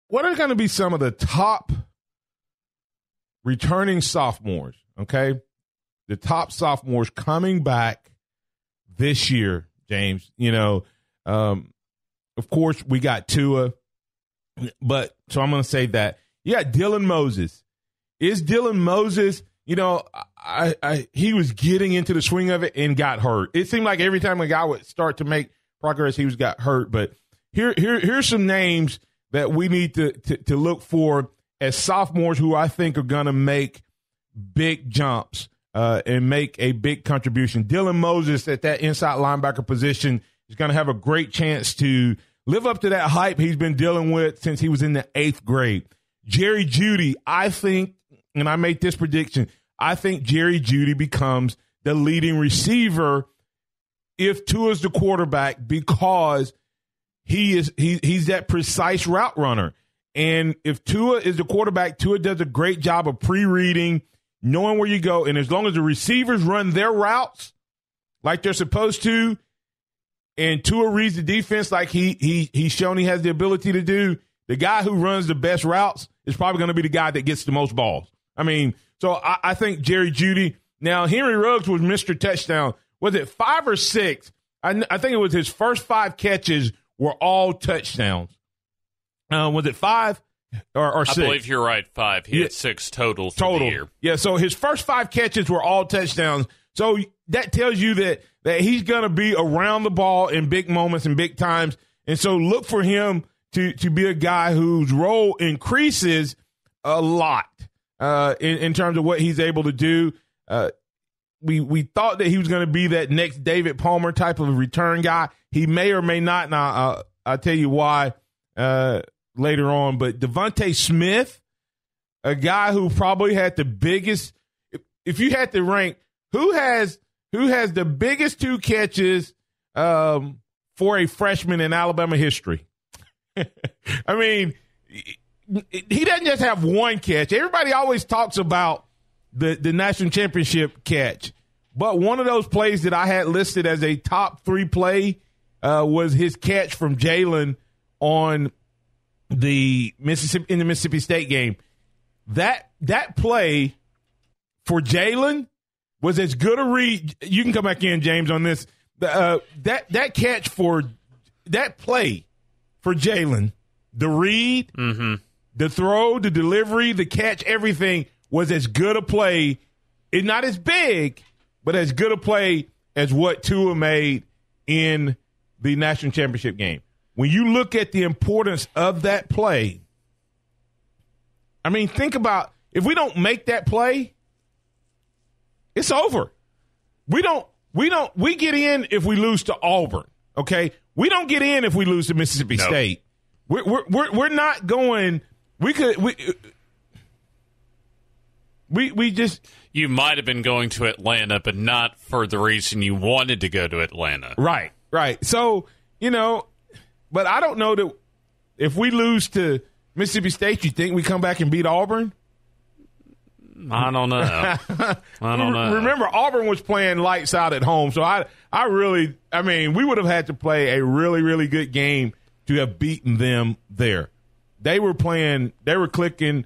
what are going to be some of the top returning sophomores, okay? The top sophomores coming back this year, James. Of course, we got Tua, but so I'm going to say that. You got Dylan Moses. Is Dylan Moses, he was getting into the swing of it and got hurt. It seemed like every time a guy would start to make progress, he got hurt. But here's some names that we need to look for as sophomores who I think are going to make big jumps and make a big contribution. Dylan Moses at that inside linebacker position is going to have a great chance to live up to that hype he's been dealing with since he was in the 8th grade. Jerry Jeudy, I think, and I made this prediction, I think Jerry Jeudy becomes the leading receiver if Tua's the quarterback because he's that precise route runner. And if Tua is the quarterback, Tua does a great job of pre-reading, knowing where you go. And as long as the receivers run their routes like they're supposed to, and Tua reads the defense like he's shown he has the ability to do, the guy who runs the best routes is probably going to be the guy that gets the most balls. I mean, so I think Jerry Jeudy. Now, Henry Ruggs was Mr. Touchdown. Was it 5 or 6? I think it was his first 5 catches were all touchdowns. Was it 5 or 6? I believe you're right, 5. He had 6 total for the year. Yeah, so his first 5 catches were all touchdowns. So that tells you that he's going to be around the ball in big moments and big times. And so look for him to be a guy whose role increases a lot in terms of what he's able to do. We thought that he was going to be that next David Palmer type of return guy. He may or may not. Now, I'll tell you why later on. But Devontae Smith, a guy who probably had the biggest – if you had to rank who has the biggest 2 catches for a freshman in Alabama history. I mean, he doesn't just have 1 catch. Everybody always talks about the national championship catch. But one of those plays that I had listed as a top 3 play was his catch from Jalen on the Mississippi State game. That play for Jalen was as good a read. You can come back in, James, on this. That catch for that play for Jalen, the read, the throw, the delivery, the catch, everything was as good a play. It's not as big, but as good a play as what Tua made in the national championship game. When you look at the importance of that play, I mean, think about if we don't make that play, it's over. We get in if we lose to Auburn, okay? We don't get in if we lose to Mississippi State. We're not going. We just. You might have been going to Atlanta, but not for the reason you wanted to go to Atlanta. Right. So, but I don't know that if we lose to Mississippi State, you think we come back and beat Auburn? I don't know. Remember, Auburn was playing lights out at home, so I mean, we would have had to play a really, really good game to have beaten them there. They were clicking.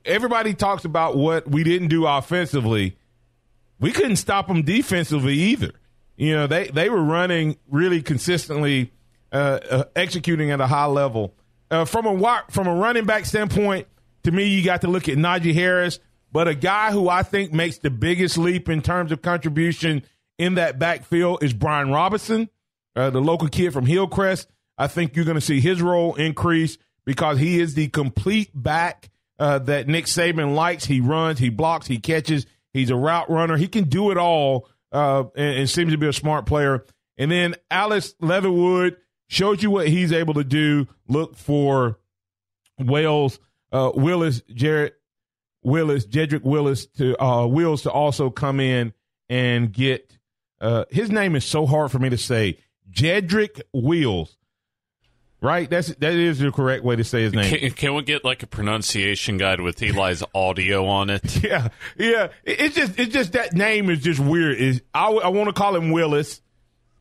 Everybody talks about what we didn't do offensively. We couldn't stop them defensively either. They were running really consistently, executing at a high level. From a running back standpoint, to me, you got to look at Najee Harris, but a guy who I think makes the biggest leap in terms of contribution in that backfield is Brian Robinson, the local kid from Hillcrest. I think you're going to see his role increase because he is the complete back that Nick Saban likes. He runs, he blocks, he catches. He's a route runner. He can do it all and seems to be a smart player. And then Alex Leatherwood shows you what he's able to do. Look for Jedrick Willis to also come in and get his name is so hard for me to say. Jedrick Wills. Right? That is the correct way to say his name. Can we get like a pronunciation guide with Eli's audio on it? Yeah. It's just that name is just weird. I want to call him Willis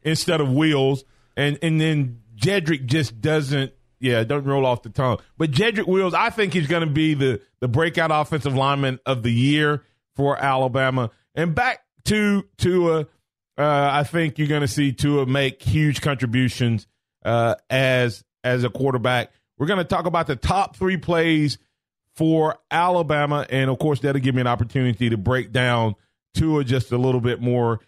instead of Wills, and then Jedrick just doesn't doesn't roll off the tongue. But Jedrick Wills, I think he's going to be the breakout offensive lineman of the year for Alabama. And back to Tua, I think you're going to see Tua make huge contributions as a quarterback. We're going to talk about the top 3 plays for Alabama, and, of course, that'll give me an opportunity to break down Tua just a little bit more